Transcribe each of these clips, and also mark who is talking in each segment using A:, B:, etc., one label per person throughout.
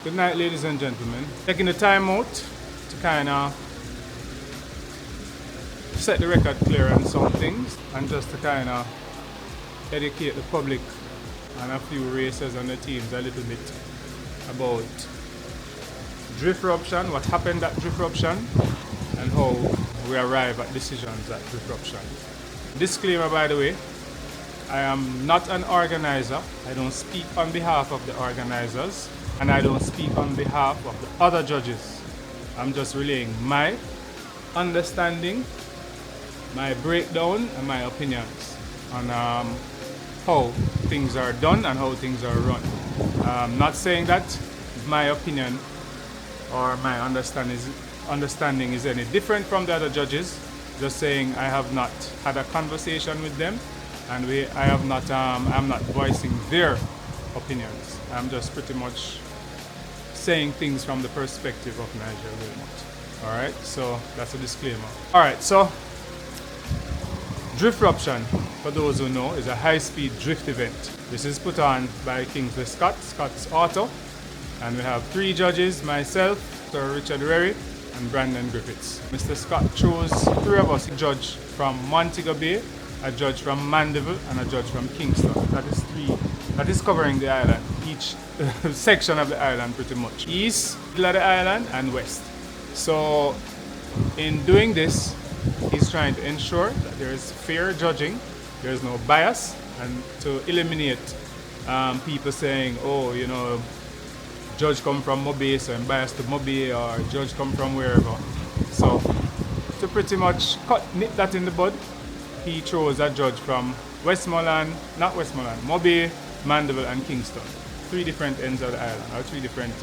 A: Good night, ladies and gentlemen. Taking the time out to kind of set the record clear on some things and just to kind of educate the public and a few racers and the teams a little bit about drift Ruption, what happened at drift Ruption, and how we arrive at decisions at drift Ruption. Disclaimer, by the way, I am not an organizer. I don't speak on behalf of the organizers, and I don't speak on behalf of the other judges. I'm just relaying my understanding, my breakdown, and my opinions on how things are done and how things are run. I'm not saying that my opinion or my understanding is any different from the other judges. Just saying I have not had a conversation with them, and I'm not voicing their opinions. I'm just pretty much saying things from the perspective of Nigel Wilmot. All right, so that's a disclaimer. All right, so drift Ruption, for those who know, is a high-speed drift event. This is put on by Kingsley Scott's Auto, and we have 3 judges: myself, Sir Richard Rary, and Brandon Griffiths. Mr. Scott chose 3 of us: a judge from Montego Bay, a judge from Mandeville, and a judge from Kingston. That is 3. That is covering the island, each section of the island pretty much. East, middle of the island, and west. So in doing this, he's trying to ensure that there is fair judging, there is no bias, and to eliminate people saying, oh, you know, judge come from Mobay, so I'm biased to Mobay, or judge come from wherever. So to pretty much nip that in the bud, he chose a judge from Mobay, Mandeville, and Kingston. 3 different ends of the island, or 3 different,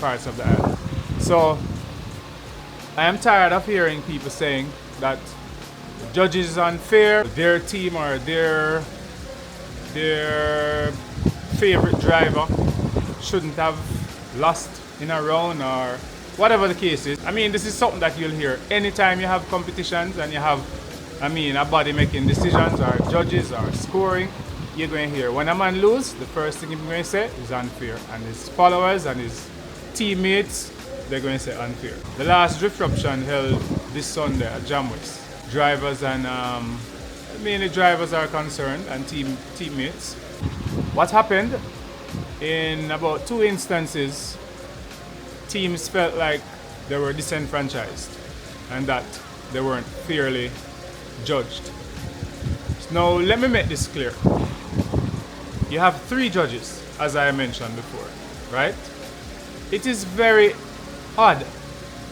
A: parts of the island. So I am tired of hearing people saying that the judges is unfair, their team or their favorite driver shouldn't have lost in a round, or whatever the case is. I mean, this is something that you'll hear anytime you have competitions and you have, a body making decisions or judges or scoring. You're going to hear when a man loses, the first thing he's going to say is unfair, and his followers and his teammates, they're going to say unfair. The last drift Ruption held this Sunday at Jamwest. Drivers and mainly drivers are concerned, and teammates. What happened? In about 2 instances, teams felt like they were disenfranchised and that they weren't fairly judged. Now let me make this clear. You have 3 judges, as I mentioned before, right? It is very odd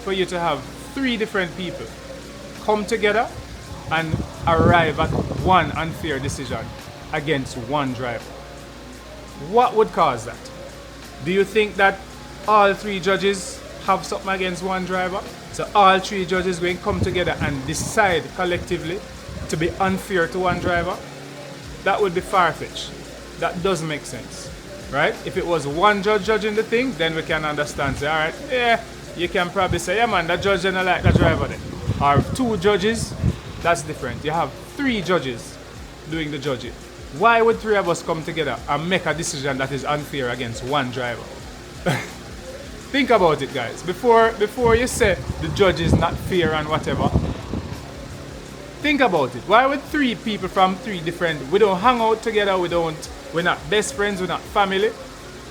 A: for you to have 3 different people come together and arrive at one unfair decision against one driver. What would cause that? Do you think that all 3 judges have something against one driver? So all 3 judges going to come together and decide collectively to be unfair to one driver? That would be far-fetched. That doesn't make sense, right? If it was one judge judging the thing, then we can understand. Say, all right, yeah, you can probably say, yeah man, that judge didn't like that driver then. Or 2 judges, that's different. You have 3 judges doing the judging. Why would 3 of us come together and make a decision that is unfair against one driver? Think about it, guys. Before you say the judge is not fair and whatever, think about it. Why would 3 people from 3 different, we don't hang out together, we're not best friends, we're not family,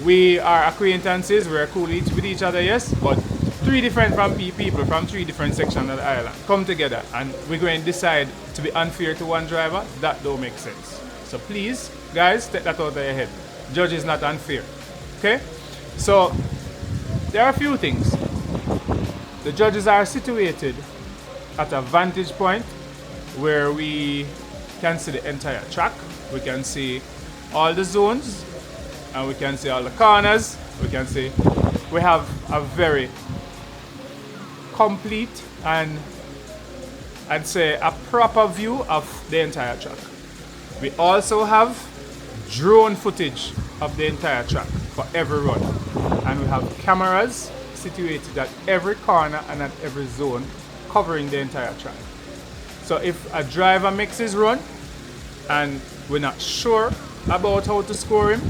A: we are acquaintances, we're cool with each other, yes, but 3 different people from 3 different sections of the island come together and we're going to decide to be unfair to one driver? That don't make sense. So please, guys, take that out of your head. Judge is not unfair. Okay? So there are a few things. The judges are situated at a vantage point where we can see the entire track, we can see all the zones, and we can see all the corners. We have a very complete and I'd say a proper view of the entire track. We also have drone footage of the entire track for every run, and we have cameras situated at every corner and at every zone covering the entire track. So if a driver makes his run and we're not sure about how to score him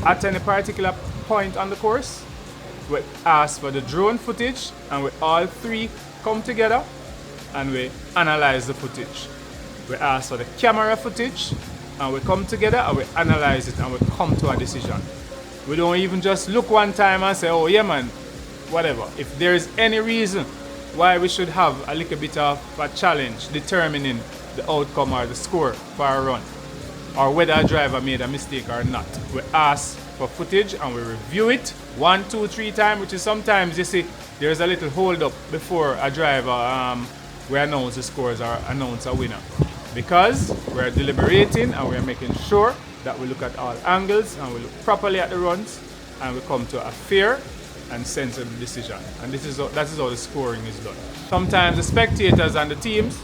A: at any particular point on the course. We ask for the drone footage, and we all three come together and we analyze the footage. We ask for the camera footage, and we come together and we analyze it, and we come to a decision. We don't even just look one time and say, oh yeah man, whatever. If there is any reason why we should have a little bit of a challenge determining the outcome or the score for a run, or whether a driver made a mistake or not, we ask for footage and we review it 1, 2, 3 times, which is sometimes, you see, there's a little hold up before a driver we announce the scores or announce a winner, because we're deliberating and we're making sure that we look at all angles and we look properly at the runs and we come to a fair and sensible decision. And that is how the scoring is done. Sometimes the spectators and the teams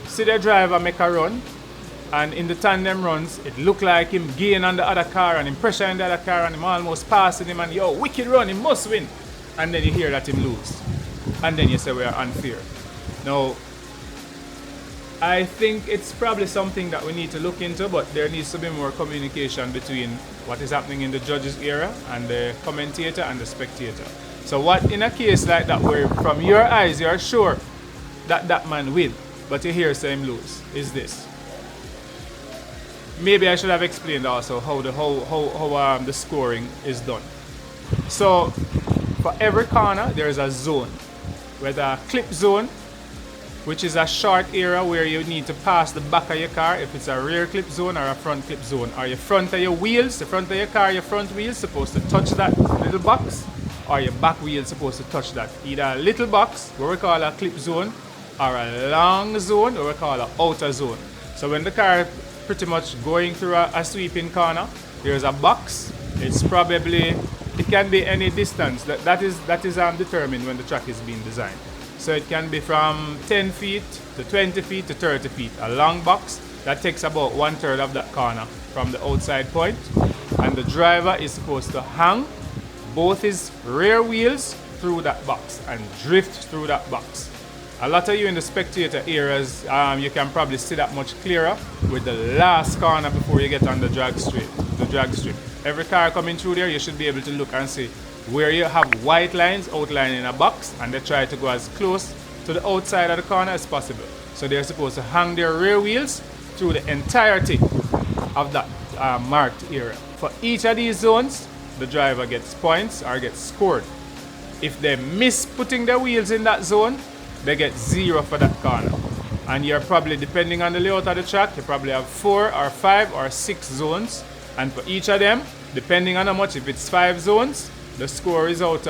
A: see their driver make a run, and in the tandem runs, it look like him gain on the other car and him pressure in the other car and him almost passing him and yo, wicked run, he must win. And then you hear that him lose. And then you say we are unfair. Now, I think it's probably something that we need to look into, but there needs to be more communication between what is happening in the judges area and the commentator and the spectator. So what in a case like that where from your eyes you're sure that that man win, but you hear say him lose, is this. Maybe I should have explained also how the scoring is done. So for every corner there is a zone, whether a clip zone, which is a short area where you need to pass the back of your car if it's a rear clip zone or a front clip zone, or your front of your wheels, the front of your car, your front wheels supposed to touch that little box, or your back wheel supposed to touch that. Either a little box, what we call a clip zone, or a long zone, what we call an outer zone. So when the car pretty much going through a sweeping corner, there's a box. It's probably, it can be any distance. That is determined when the track is being designed. So it can be from 10 feet to 20 feet to 30 feet. A long box that takes about 1/3 of that corner from the outside point. And the driver is supposed to hang both his rear wheels through that box and drift through that box. A lot of you in the spectator areas, you can probably see that much clearer with the last corner before you get on the drag strip. Every car coming through there, you should be able to look and see where you have white lines outlining a box, and they try to go as close to the outside of the corner as possible. So they're supposed to hang their rear wheels through the entirety of that marked area. For each of these zones, the driver gets points or gets scored. If they miss putting their wheels in that zone, they get 0 for that corner. And you're probably, depending on the layout of the track, you probably have 4 or 5 or 6 zones. And for each of them, depending on how much, if it's 5 zones, the score is out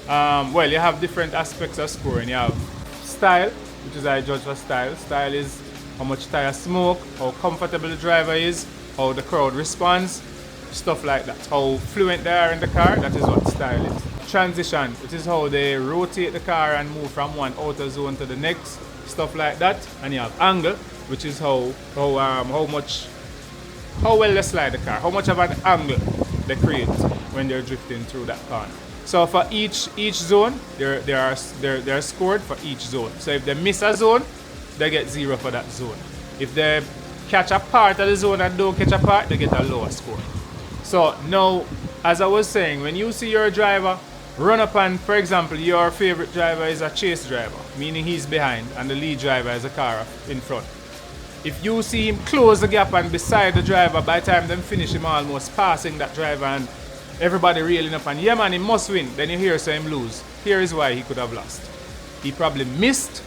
A: well, you have different aspects of scoring. You have style, which is I judge for style. Style is how much tire smoke, how comfortable the driver is, how the crowd responds, stuff like that. How fluent they are in the car, that is what style is. Transition, which is how they rotate the car and move from one outer zone to the next, stuff like that. And you have angle, which is how well they slide the car, how much of an angle they create when they're drifting through that corner. So for each zone, they're scored for each zone. So if they miss a zone, they get 0 for that zone. If they catch a part of the zone and don't catch a part, they get a lower score. So now, as I was saying, when you see your driver run up and, for example, your favorite driver is a chase driver, meaning he's behind and the lead driver is a car in front. If you see him close the gap and beside the driver, by the time them finish him almost passing that driver and everybody reeling up and yeah man, he must win, then you hear say him lose. Here is why he could have lost. He probably missed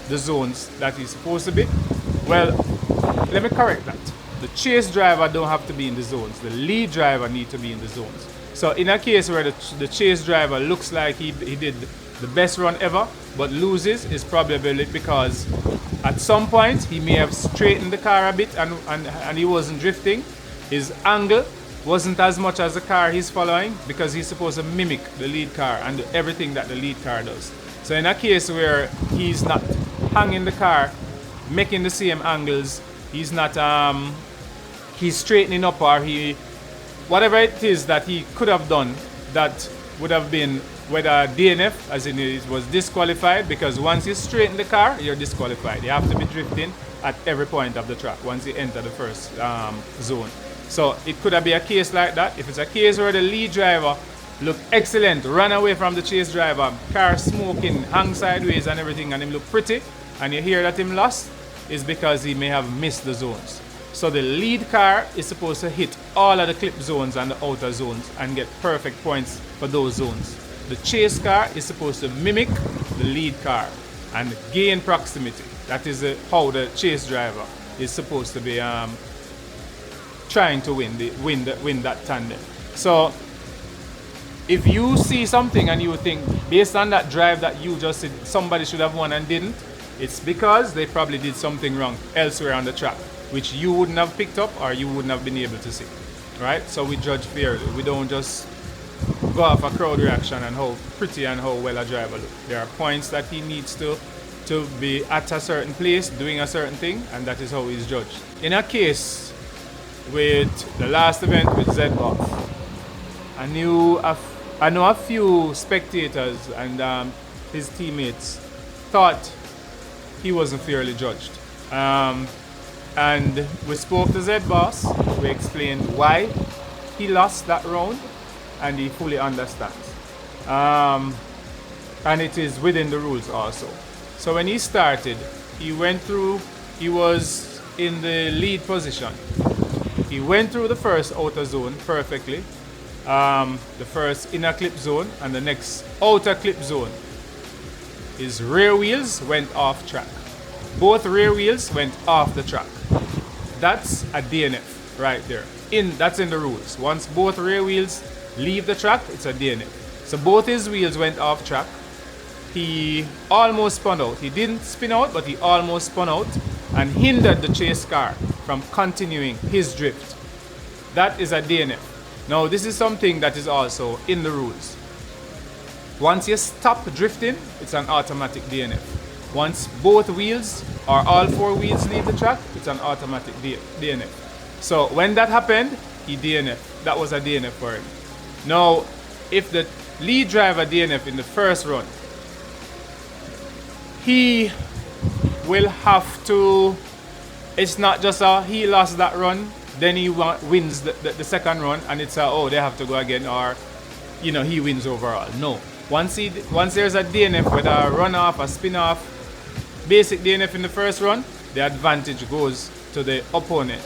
A: the zones that he's supposed to be. Well, let me correct that. The chase driver don't have to be in the zones. The lead driver need to be in the zones. So in a case where the chase driver looks like he did the best run ever, but loses, is probably because at some point he may have straightened the car a bit and he wasn't drifting. His angle wasn't as much as the car he's following because he's supposed to mimic the lead car and do everything that the lead car does. So in a case where he's not hanging the car, making the same angles, he's not he's straightening up, or whatever it is that he could have done, that would have been whether DNF, as in it was disqualified, because once you straighten the car, you're disqualified. You have to be drifting at every point of the track once you enter the first zone. So it could be a case like that. If it's a case where the lead driver look excellent, run away from the chase driver, car smoking, hang sideways and everything, and him look pretty, and you hear that him lost, is because he may have missed the zones. So the lead car is supposed to hit all of the clip zones and the outer zones and get perfect points for those zones. The chase car is supposed to mimic the lead car and gain proximity. That is how the chase driver is supposed to be trying to win that tandem. So if you see something and you think based on that drive that you just said somebody should have won and didn't, it's because they probably did something wrong elsewhere on the track, which you wouldn't have picked up or you wouldn't have been able to see, right? So we judge fairly. We don't just go off a crowd reaction and how pretty and how well a driver looks. There are points that he needs to be at a certain place, doing a certain thing, and that is how he's judged. In a case with the last event with Z-Boss, I know a few spectators and his teammates thought he wasn't fairly judged. And we spoke to Z-Boss, we explained why he lost that round, and he fully understands. And it is within the rules also. So when he started, he was in the lead position. He went through the first outer zone perfectly, the first inner clip zone and the next outer clip zone. His rear wheels went off track. Both rear wheels went off the track. That's a DNF right there. That's in the rules. Once both rear wheels leave the track, it's a DNF. So both his wheels went off track. He almost spun out. He didn't spin out, but he almost spun out and hindered the chase car from continuing his drift. That is a DNF. Now this is something that is also in the rules. Once you stop drifting, it's an automatic DNF. Once both wheels or all four wheels leave the track, it's an automatic DNF. So when that happened, he DNF. That was a DNF for him. Now, if the lead driver DNF in the first run, he will have to, it's not just he lost that run, then he wins the second run and it's they have to go again, or he wins overall. No. Once there's a DNF, whether a run off, a spin off, basic DNF in the first run, the advantage goes to the opponent,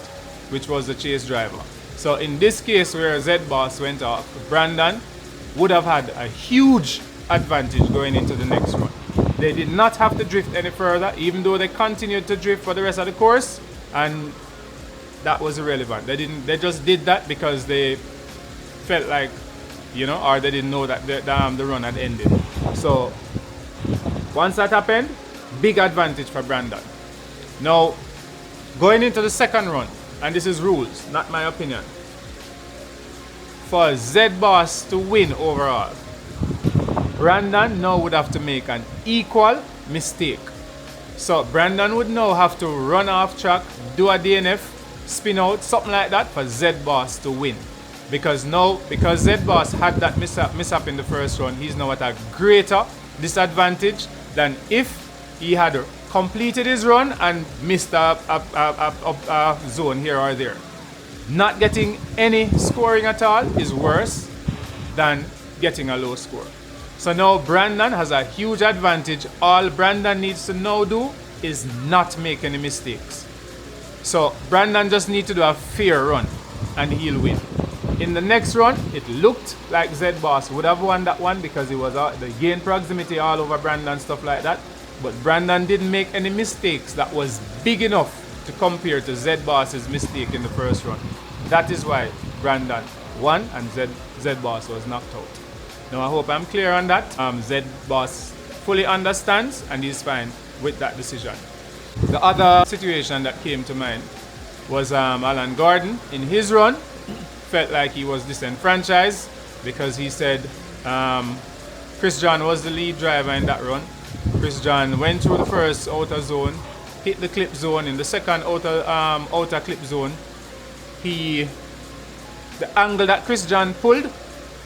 A: which was the chase driver. So in this case where Z-Boss went off, Brandon would have had a huge advantage going into the next run. They did not have to drift any further, even though they continued to drift for the rest of the course, and that was irrelevant. They just did that because they felt like, or they didn't know that the run had ended. So once that happened, big advantage for Brandon. Now, going into the second run, and this is rules, not my opinion, for Z-Boss to win overall, Brandon now would have to make an equal mistake. So Brandon would now have to run off track, do a DNF, spin out, something like that for Z-Boss to win. Because Z-Boss had that mishap in the first run, he's now at a greater disadvantage than if he had completed his run and missed a zone here or there. Not getting any scoring at all is worse than getting a low score. So now Brandon has a huge advantage. All Brandon needs to now do is not make any mistakes. So Brandon just needs to do a fair run and he'll win. In the next run, it looked like Z-Boss would have won that one because it was the gain proximity all over Brandon, stuff like that. But Brandon didn't make any mistakes that was big enough to compare to Z-Boss's mistake in the first run. That is why Brandon won and Z-Boss was knocked out. Now I hope I'm clear on that. Z-Boss fully understands and he's fine with that decision. The other situation that came to mind was Alan Gordon. In his run, felt like he was disenfranchised because he said Chris John was the lead driver in that run. Chris John went through the first outer zone, hit the clip zone. In the second outer clip zone, the angle that Chris John pulled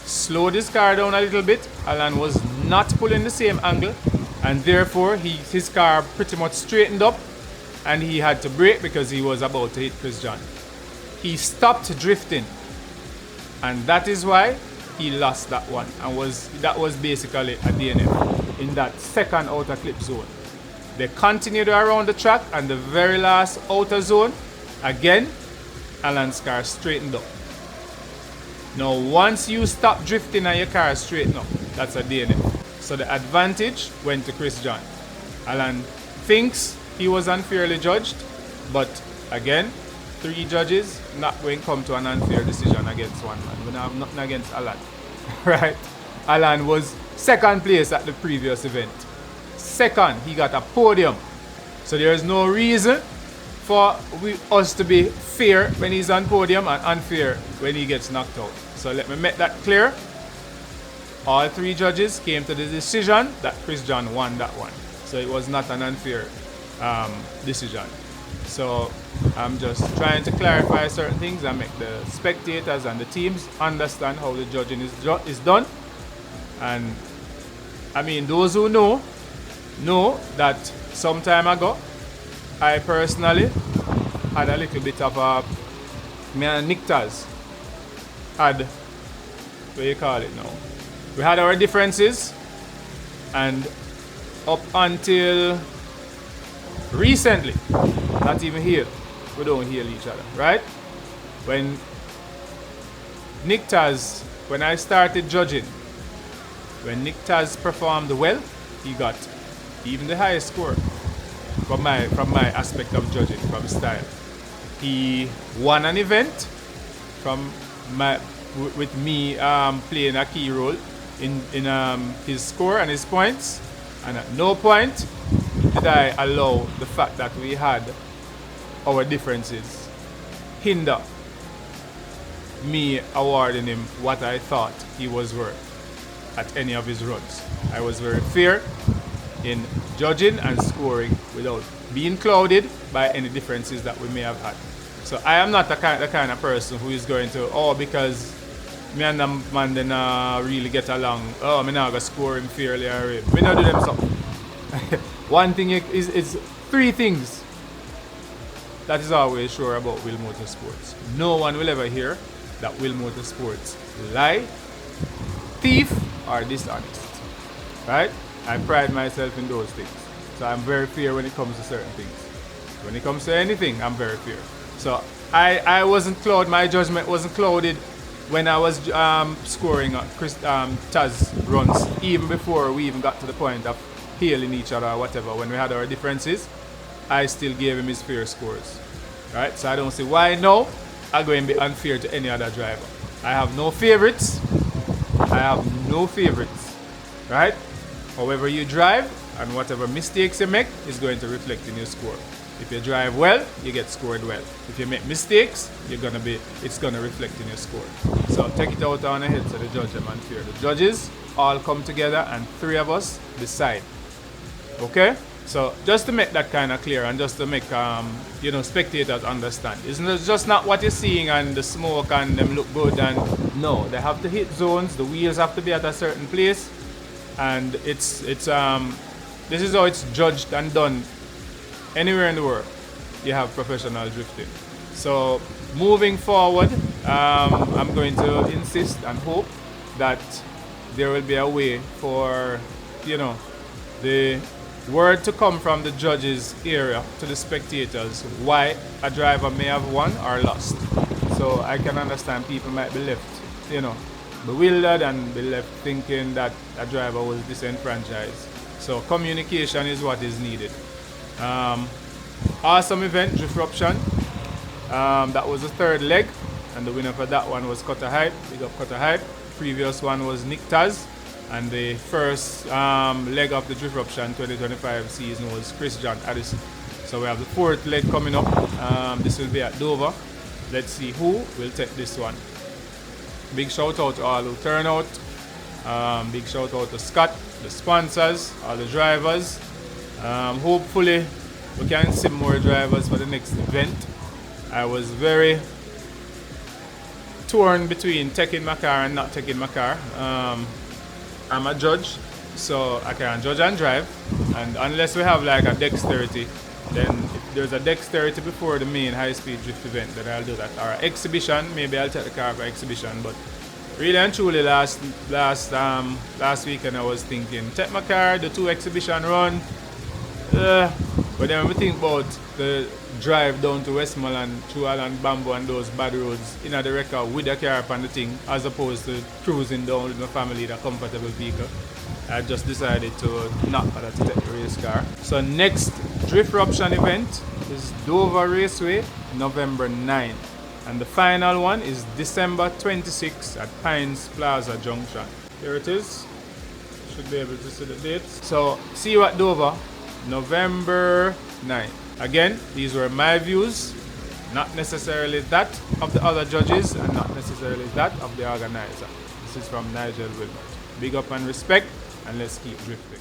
A: slowed his car down a little bit. Alan was not pulling the same angle, and therefore his car pretty much straightened up and he had to brake because he was about to hit Chris John. he stopped drifting, and that is why he lost that one, and that was basically a DNF in that second outer clip zone. They continued around the track, and the very last outer zone, again, Alan's car straightened up. Now, once you stop drifting and your car straighten up, that's a DNF. So the advantage went to Chris John. Alan thinks he was unfairly judged, but again, 3 judges not going to come to an unfair decision against one man. We don't have nothing against Alan, right? Alan was second place at the previous event. Second, he got a podium. So there is no reason for us to be fair when he's on podium and unfair when he gets knocked out. So let me make that clear. All 3 judges came to the decision that Chris John won that one. So it was not an unfair decision. So I'm just trying to clarify certain things and make the spectators and the teams understand how the judging is done. And I mean, those who know that some time ago, I personally had a little bit of a, me and Nick Taz had, what do you call it now? We had our differences, and up until recently, not even here, we don't heal each other, right? When Nick Taz, when I started judging, when Nick Taz performed well, he got even the highest score from my aspect of judging, from style. He won an event with me playing a key role in his score and his points, and at no point did I allow the fact that we had our differences hinder me awarding him what I thought he was worth at any of his runs. I was very fair in judging and scoring without being clouded by any differences that we may have had. So I am not the kind of person who is going to, because me and the man then really get along, me not gonna score him fairly or we not do them something. One thing is 3 things that is always sure about Wilmotorsports. No one will ever hear that Wilmotorsports lie, thief, or dishonest. Right? I pride myself in those things. So I'm very fair when it comes to certain things. When it comes to anything, I'm very fair. So I wasn't clouded, my judgment wasn't clouded when I was scoring Taz runs, even before we even got to the point of hailing each other or whatever. When we had our differences, I still gave him his fair scores. Right? So I don't see why now I'm going to be unfair to any other driver. I have no favorites. Right? However you drive and whatever mistakes you make is going to reflect in your score. If you drive well, you get scored well. If you make mistakes, it's gonna reflect in your score. So take it out on the head so the judge are unfair. The judges all come together and 3 of us decide. Okay? So just to make that kind of clear and just to make spectators understand. It's just not what you're seeing and the smoke and them look good, and no, they have to hit zones, the wheels have to be at a certain place, and this is how it's judged and done anywhere in the world. You have professional drifting. So moving forward, I'm going to insist and hope that there will be a way for the word to come from the judges area to the spectators why a driver may have won or lost. So I can understand people might be left bewildered and be left thinking that a driver was disenfranchised. So communication is what is needed. Awesome event, Drift Ruption. That was the 3rd leg, and the winner for that one was Cutter Hyde. Big up Cutter Hyde. Previous one was Nick Taz, and the first leg of the Drift Ruption 2025 season was Chris John Addison. So we have the 4th leg coming up. This will be at Dover. Let's see who will take this one. Big shout out to all who turn out. Big shout out to Scott, the sponsors, all the drivers. Hopefully we can see more drivers for the next event. I was very torn between taking my car and not taking my car. I'm a judge, so I can judge and drive, and unless we have like a dexterity, then there's a dexterity before the main high-speed drift event that I'll do that. Or exhibition, maybe I'll take the car for exhibition, but really and truly last weekend I was thinking, take my car, the 2 exhibition run, but then when we think about the drive down to Westmoreland through Allen Bamboo and those bad roads in the record with the car up on the thing, as opposed to cruising down with my family in a comfortable vehicle, I just decided to not bother to take the race car. So next Drift Ruption event is Dover Raceway, November 9. And the final one is December 26 at Pines Plaza Junction. Here it is. Should be able to see the dates. So see you at Dover, November 9. Again, these were my views, not necessarily that of the other judges and not necessarily that of the organizer. This is from Nigel Wilmot. Big up and respect, and let's keep drifting.